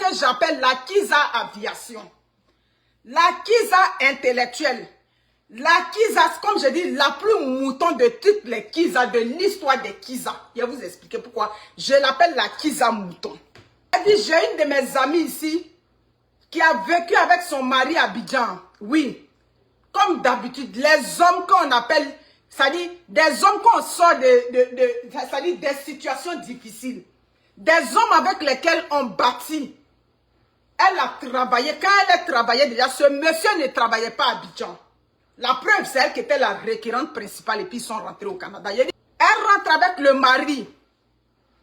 que j'appelle la Kiza Aviation. La Kiza intellectuelle. La Kiza, comme je dis, la plus mouton de toutes les Kiza, de l'histoire des Kiza. Je vais vous expliquer pourquoi. Je l'appelle la Kiza mouton. Elle dit, j'ai une de mes amies ici qui a vécu avec son mari à Abidjan. Oui. Comme d'habitude, les hommes qu'on appelle, c'est-à-dire des hommes qu'on sort c'est-à-dire des situations difficiles. Des hommes avec lesquels on bâtit. Elle a travaillé. Quand elle a travaillé déjà, ce monsieur ne travaillait pas à Abidjan. La preuve, c'est elle qui était la requérante principale et puis ils sont rentrés au Canada. Elle rentre avec le mari.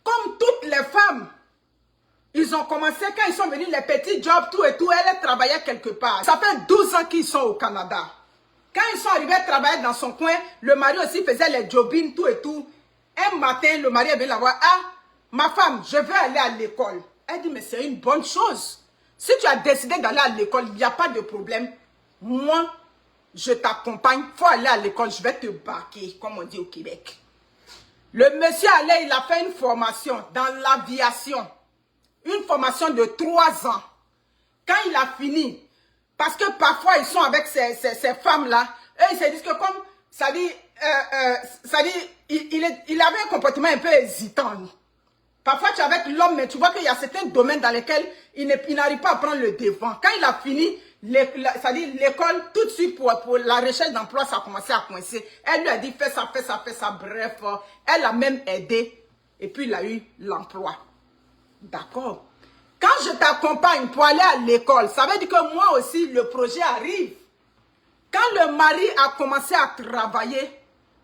Comme toutes les femmes, ils ont commencé, quand ils sont venus, les petits jobs, tout et tout, elle travaillait quelque part. Ça fait 12 ans qu'ils sont au Canada. Quand ils sont arrivés à travailler dans son coin, le mari aussi faisait les jobbing, tout et tout. Un matin, le mari est venu la voir. Ah, ma femme, je veux aller à l'école. Elle dit, mais c'est une bonne chose. Si tu as décidé d'aller à l'école, il n'y a pas de problème. Moi, je t'accompagne. Il faut aller à l'école, je vais te baquer, comme on dit au Québec. Le monsieur allait, il a fait une formation dans l'aviation. Une formation de 3 ans. Quand il a fini, parce que parfois ils sont avec ces femmes-là, eux ils se disent que comme, ça dit, il avait un comportement un peu hésitant. Parfois tu es avec l'homme, mais tu vois qu'il y a certains domaines dans lesquels il n'arrive pas à prendre le devant. Quand il a fini, l'école, tout de suite pour la recherche d'emploi, ça a commencé à coincer. Elle lui a dit, fais ça, fais ça, fais ça, bref. Elle a même aidé. Et puis il a eu l'emploi. D'accord. Quand je t'accompagne pour aller à l'école, ça veut dire que moi aussi, le projet arrive. Quand le mari a commencé à travailler,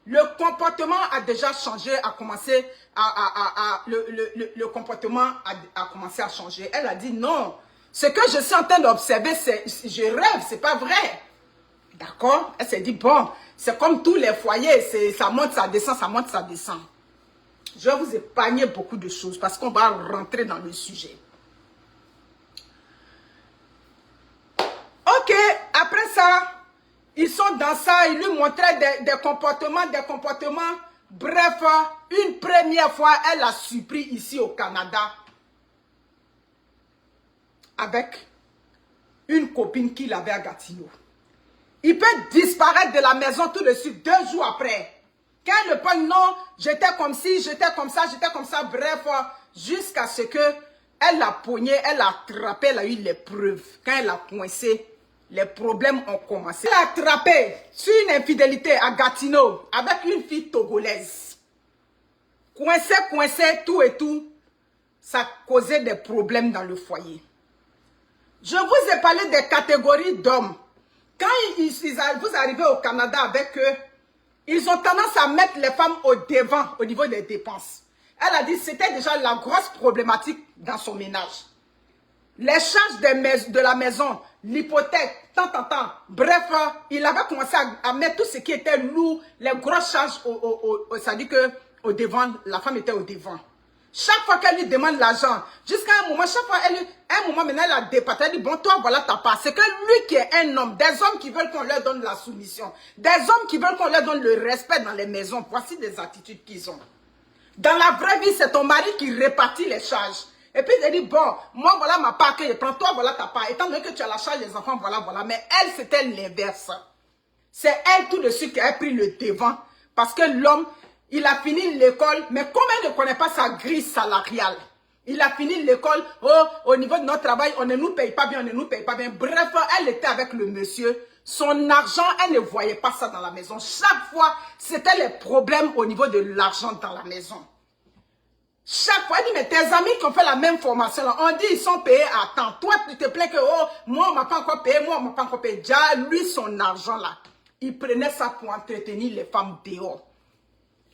le comportement a déjà changé, le comportement a commencé à changer. Elle a dit non. Ce que je suis en train d'observer, je rêve, c'est pas vrai. D'accord? Elle s'est dit, bon, c'est comme tous les foyers, ça monte, ça descend, ça monte, ça descend. Je vais vous épargner beaucoup de choses parce qu'on va rentrer dans le sujet. Ok, après ça, ils sont dans ça, ils lui montraient des comportements. Bref, une première fois, elle a surpris ici au Canada avec une copine qu'il avait à Gatineau. Il peut disparaître de la maison tout de suite, 2 jours après. Quand elle le pogne, non, j'étais comme ci, j'étais comme ça, bref, jusqu'à ce que elle l'a pogné, elle l'a attrapé, elle a eu les preuves. Quand elle a coincé, les problèmes ont commencé. Elle a attrapé sur une infidélité à Gatineau avec une fille togolaise. Coincé, tout et tout, ça causait des problèmes dans le foyer. Je vous ai parlé des catégories d'hommes. Quand vous arrivez au Canada avec eux, ils ont tendance à mettre les femmes au devant au niveau des dépenses. Elle a dit que c'était déjà la grosse problématique dans son ménage. Les charges de la maison, l'hypothèque, tant. Bref, il avait commencé à mettre tout ce qui était lourd, les grosses charges, ça dit que au devant, la femme était au devant. Chaque fois qu'elle lui demande l'argent, jusqu'à un moment, maintenant, elle a départé, elle dit, bon, toi, voilà ta part. C'est que lui qui est un homme, des hommes qui veulent qu'on leur donne la soumission, des hommes qui veulent qu'on leur donne le respect dans les maisons. Voici des attitudes qu'ils ont. Dans la vraie vie, c'est ton mari qui répartit les charges. Et puis, il dit, bon, moi, voilà ma part que je prends, toi, voilà ta part. Étant donné que tu as la charge des enfants, voilà. Mais elle, c'était l'inverse. C'est elle, tout de suite, qui a pris le devant. Parce que l'homme, il a fini l'école, mais comme elle ne connaît pas sa grille salariale, il a fini l'école, oh, au niveau de notre travail, on ne nous paye pas bien, Bref, elle était avec le monsieur. Son argent, elle ne voyait pas ça dans la maison. Chaque fois, c'était les problèmes au niveau de l'argent dans la maison. Chaque fois, elle dit, mais tes amis qui ont fait la même formation, là, on dit ils sont payés à temps. Toi, tu te plains que, oh, moi, on m'a pas encore payé, Déjà, lui, son argent, là, il prenait ça pour entretenir les femmes dehors.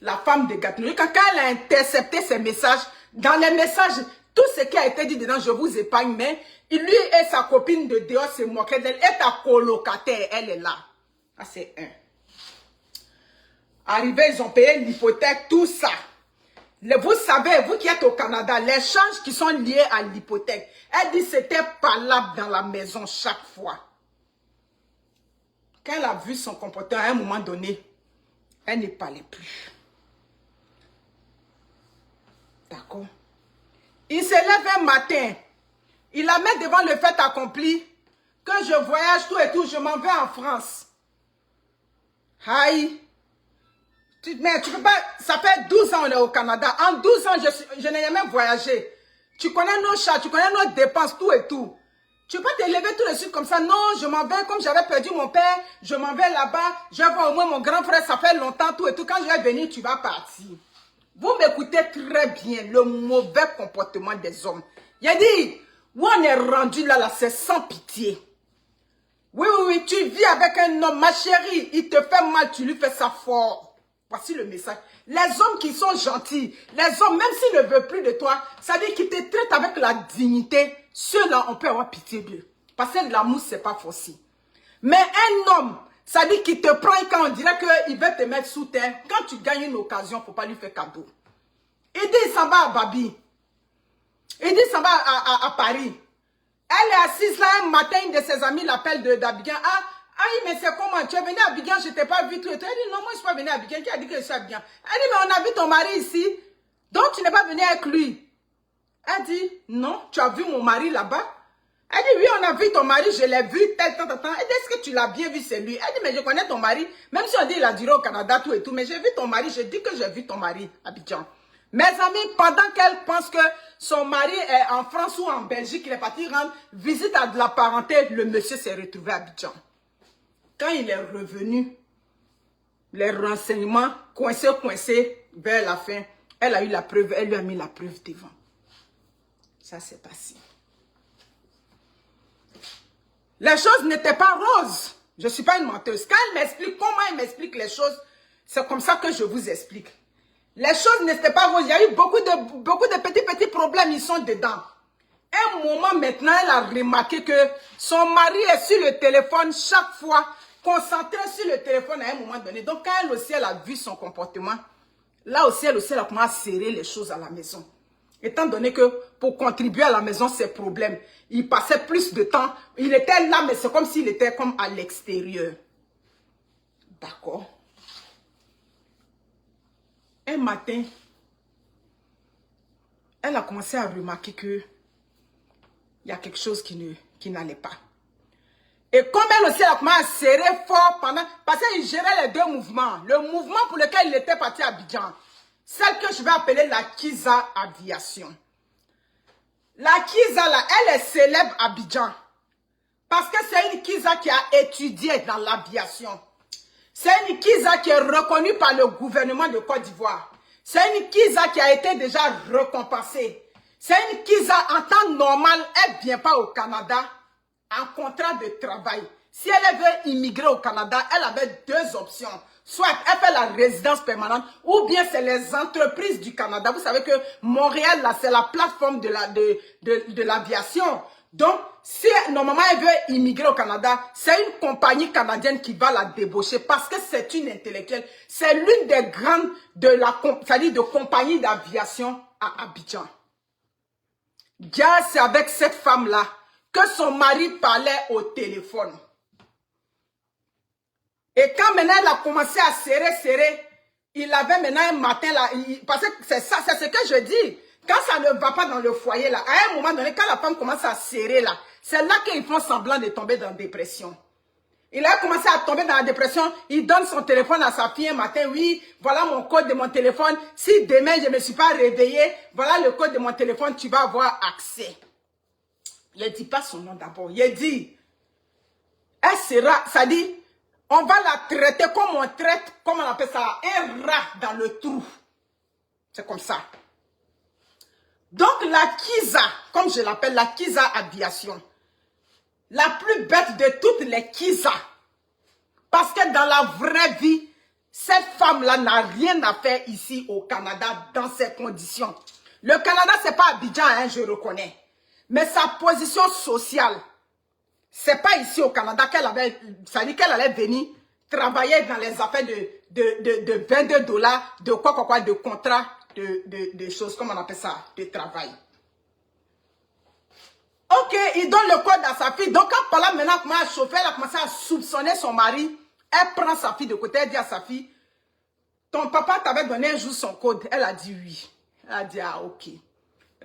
La femme de Gatineau, quand elle a intercepté ces messages, dans les messages, tout ce qui a été dit dedans, je vous épargne, mais lui et sa copine de dehors se moquaient d'elle. Et ta colocataire, elle est là. Ah, c'est un. Arrivé, ils ont payé l'hypothèque, tout ça. Vous savez, vous qui êtes au Canada, les charges qui sont liées à l'hypothèque, elle dit que c'était palable dans la maison chaque fois. Quand elle a vu son comportement, à un moment donné, elle ne parlait plus. D'accord. Il se lève un matin. Il la met devant le fait accompli. Que je voyage tout et tout, je m'en vais en France. Aïe. Mais tu peux pas, ça fait 12 ans on est au Canada. En 12 ans, je n'ai jamais voyagé. Tu connais nos chats, tu connais nos dépenses, tout et tout. Tu peux pas te lever tout de suite comme ça. Non, je m'en vais, comme j'avais perdu mon père, je m'en vais là-bas. Je vais voir au moins mon grand frère, ça fait longtemps, tout et tout. Quand je vais venir, tu vas partir. Vous m'écoutez très bien, le mauvais comportement des hommes. Il a dit, où on est rendu là, c'est sans pitié. Oui, oui, oui, tu vis avec un homme, ma chérie, il te fait mal, tu lui fais ça fort. Voici le message. Les hommes qui sont gentils, les hommes, même s'ils ne veulent plus de toi, ça veut dire qu'ils te traitent avec la dignité. Ceux-là, on peut avoir pitié d'eux. Parce que l'amour, c'est pas facile. Mais un homme, ça veut dire qu'il te prend quand on dirait qu'il veut te mettre sous terre. Quand tu gagnes une occasion, il ne faut pas lui faire cadeau. Il dit, il s'en va à Babi. Il dit, il s'en va à Paris. Elle est assise là un matin, une de ses amies l'appelle d'Abidjan. Ah, mais c'est comment? Tu es venu à Abidjan, je ne t'ai pas vu tout. Elle dit, non, moi je ne suis pas venu à Abidjan. Qui a dit que je suis à Abidjan? Elle dit, mais on a vu ton mari ici. Donc tu n'es pas venu avec lui. Elle dit, non, tu as vu mon mari là-bas? Elle dit, oui, on a vu ton mari, je l'ai vu, tel. Elle dit, est-ce que tu l'as bien vu, c'est lui? Elle dit, mais je connais ton mari. Même si on dit il a duré au Canada, tout et tout. Mais j'ai vu ton mari, je dis que j'ai vu ton mari à Abidjan. Mes amis, pendant qu'elle pense que son mari est en France ou en Belgique, il est parti rendre visite à de la parenté, le monsieur s'est retrouvé à Abidjan. Quand il est revenu, les renseignements coincés vers la fin, elle a eu la preuve, elle lui a mis la preuve devant. Ça s'est passé. Les choses n'étaient pas roses. Je ne suis pas une menteuse. Quand elle m'explique comment elle m'explique les choses, c'est comme ça que je vous explique. Les choses n'étaient pas roses. Il y a eu beaucoup de petits problèmes, ils sont dedans. Un moment maintenant, elle a remarqué que son mari est sur le téléphone chaque fois, concentré sur le téléphone à un moment donné. Donc quand elle aussi, elle a vu son comportement, là aussi, elle a commencé à serrer les choses à la maison. Étant donné que pour contribuer à la maison, ses problèmes, il passait plus de temps. Il était là, mais c'est comme s'il était comme à l'extérieur. D'accord. Un matin, elle a commencé à remarquer que il y a quelque chose qui n'allait pas. Et comme elle aussi, elle a commencé à serrer fort pendant... Parce qu'il gérait les deux mouvements. Le mouvement pour lequel il était parti à Abidjan. Celle que je vais appeler la Kiza Aviation. La Kiza, là, elle est célèbre à Abidjan. Parce que c'est une Kiza qui a étudié dans l'aviation. C'est une Kiza qui est reconnue par le gouvernement de Côte d'Ivoire. C'est une Kiza qui a été déjà récompensée. C'est une Kiza en temps normal, elle ne vient pas au Canada en contrat de travail. Si elle veut immigrer au Canada, elle avait deux options. Soit elle fait la résidence permanente ou bien c'est les entreprises du Canada. Vous savez que Montréal, là, c'est la plateforme de l'aviation. Donc, si normalement elle veut immigrer au Canada, c'est une compagnie canadienne qui va la débaucher parce que c'est une intellectuelle. C'est l'une des grandes de compagnie d'aviation à Abidjan. C'est avec cette femme-là que son mari parlait au téléphone. Et quand maintenant elle a commencé à serrer, il avait maintenant un matin là, parce que c'est ça, c'est ce que je dis. Quand ça ne va pas dans le foyer là, à un moment donné, quand la femme commence à serrer là, c'est là qu'ils font semblant de tomber dans la dépression. Il a commencé à tomber dans la dépression, il donne son téléphone à sa fille un matin, oui, voilà mon code de mon téléphone, si demain je ne me suis pas réveillée, voilà le code de mon téléphone, tu vas avoir accès. Il ne dit pas son nom d'abord, il dit, elle sera, ça dit, on va la traiter comme on traite, comme on appelle ça, un rat dans le trou. C'est comme ça. Donc la Kiza, comme je l'appelle, la Kiza Aviation, la plus bête de toutes les Kiza. Parce que dans la vraie vie, cette femme-là n'a rien à faire ici au Canada dans ces conditions. Le Canada, c'est pas Abidjan, hein, je reconnais. Mais sa position sociale, c'est pas ici au Canada qu'elle avait, ça dit qu'elle allait venir travailler dans les affaires de 22 $, de quoi, de contrat, de choses, comme on appelle ça, de travail. Ok, il donne le code à sa fille. Donc, quand Pala maintenant commence à chauffer, elle a commencé à soupçonner son mari. Elle prend sa fille de côté, elle dit à sa fille, ton papa t'avait donné un jour son code. Elle a dit oui. Elle a dit, ah ok.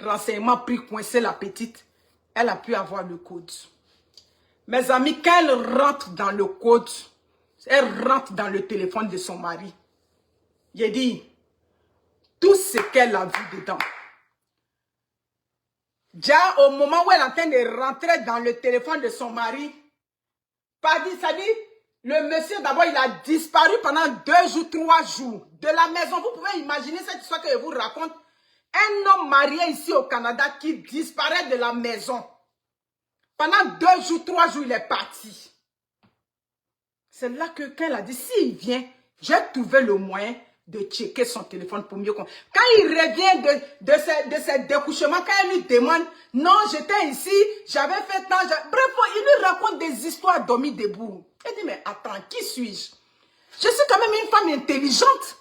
Renseignement pris, coincé la petite. Elle a pu avoir le code. Mes amis, quand elle rentre dans le code, elle rentre dans le téléphone de son mari. J'ai dit, tout ce qu'elle a vu dedans. Déjà, au moment où elle est en train de rentrer dans le téléphone de son mari, ça dit, le monsieur, d'abord, il a disparu pendant 2 jours, 3 jours de la maison. Vous pouvez imaginer cette histoire que je vous raconte. Un homme marié ici au Canada qui disparaît de la maison. Pendant 2 jours, 3 jours, il est parti. C'est là que quand elle a dit, s'il vient, j'ai trouvé le moyen de checker son téléphone pour mieux comprendre. Quand il revient de ses découchements, quand elle lui demande, non, j'étais ici, j'avais fait tant, bref, il lui raconte des histoires dormies debout. Elle dit, mais attends, qui suis-je? Je suis quand même une femme intelligente.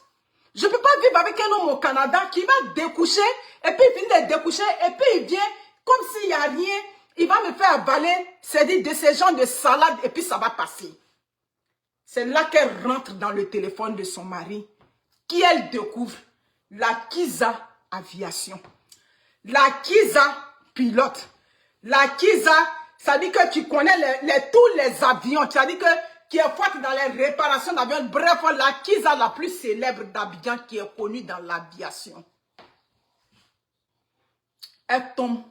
Je ne peux pas vivre avec un homme au Canada qui va découcher, et puis il finit de découcher, et puis il vient, comme s'il n'y a rien, il va me faire avaler, c'est-à-dire de ces genres de salade, et puis ça va passer. C'est là qu'elle rentre dans le téléphone de son mari, qui elle découvre la Kiza Aviation. La Kiza Pilote. La Kiza, ça dit que tu connais tous les avions, ça dit que qui est forte dans les réparations d'avions. Bref, la Kiza la plus célèbre d'Abidjan qui est connue dans l'aviation. Elle tombe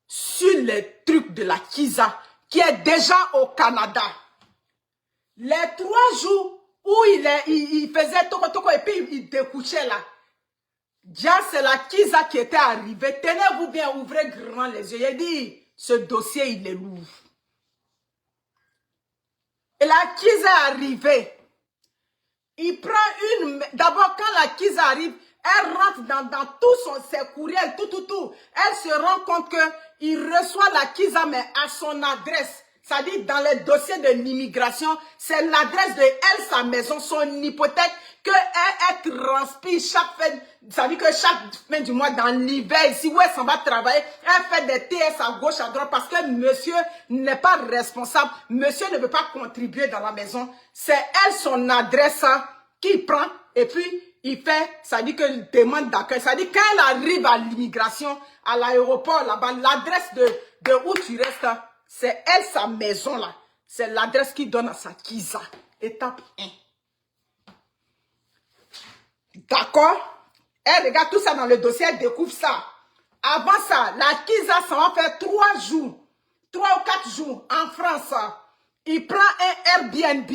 sur les trucs de la Kiza qui est déjà au Canada. Les 3 jours où il faisait toko et puis il découchait là. Déjà, c'est la Kiza qui était arrivée. Tenez-vous bien, ouvrez grand les yeux. J'ai dit, ce dossier, il est lourd. Et la Kiza est arrivée. Il prend une... D'abord, quand la Kiza arrive, elle rentre dans tous ses courriels, tout. Elle se rend compte qu'il reçoit la Kiza, mais à son adresse. C'est-à-dire, dans les dossiers de l'immigration, c'est l'adresse de elle, sa maison, son hypothèque, qu'elle transpire chaque fin, c'est-à-dire que chaque fin du mois, dans l'hiver, ici, où elle s'en va travailler, elle fait des TS à gauche, à droite, parce que monsieur n'est pas responsable, monsieur ne veut pas contribuer dans la maison. C'est elle, son adresse, qu'il prend, et puis, il fait, c'est-à-dire qu'il demande d'accueil. C'est-à-dire, quand elle arrive à l'immigration, à l'aéroport, là-bas, l'adresse de où tu restes, c'est elle, sa maison là. C'est l'adresse qu'il donne à sa Kiza. Étape 1. D'accord? Elle regarde tout ça dans le dossier, elle découvre ça. Avant ça, la Kiza, ça va faire 3 jours. 3 ou 4 jours en France. Il prend un Airbnb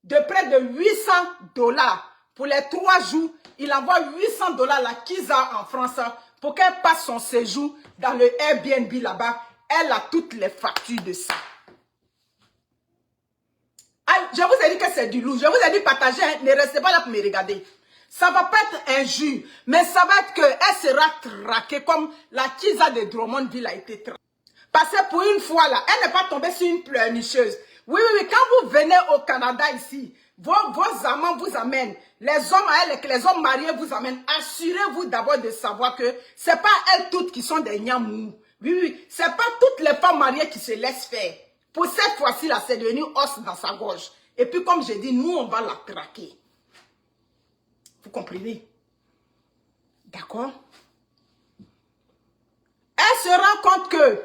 de près de $800. Pour les 3 jours, il envoie $800 à la Kiza en France pour qu'elle passe son séjour dans le Airbnb là-bas. Elle a toutes les factures de ça. Ah, je vous ai dit que c'est du lourd. Je vous ai dit partager, hein, ne restez pas là pour me regarder. Ça va pas être injure, mais ça va être qu'elle sera traquée comme la Kiza de Drummondville a été traquée. Parce que pour une fois là, elle n'est pas tombée sur une pleurnicheuse. Oui, quand vous venez au Canada ici, vos amants vous amènent, les hommes à elle, les hommes mariés vous amènent. Assurez-vous d'abord de savoir que ce n'est pas elles toutes qui sont des nyamous. Oui, ce n'est pas toutes les femmes mariées qui se laissent faire. Pour cette fois-ci là, c'est devenu os dans sa gorge. Et puis comme je dis, nous on va la traquer. Vous comprenez? D'accord? Elle se rend compte que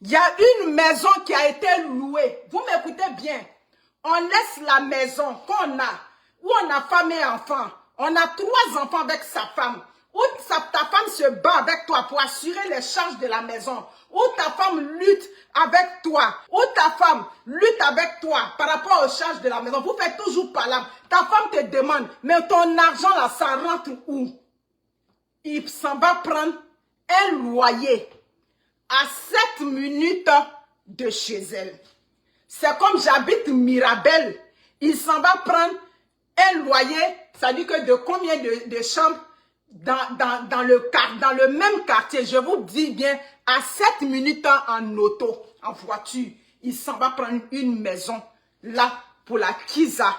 il y a une maison qui a été louée. Vous m'écoutez bien. On laisse la maison qu'on a, où on a femme et enfant. On a 3 enfants avec sa femme. Où ta femme se bat avec toi pour assurer les charges de la maison. Où ta femme lutte avec toi. Où ta femme lutte avec toi par rapport aux charges de la maison. Vous faites toujours palabre. Ta femme te demande, mais ton argent là, ça rentre où? Il s'en va prendre un loyer à 7 minutes de chez elle. C'est comme j'habite Mirabel. Il s'en va prendre un loyer, ça dit que de combien de chambres dans le même quartier, je vous dis bien, à 7 minutes en auto, en voiture, il s'en va prendre une maison là pour la Kiza.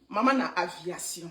Maman a aviation.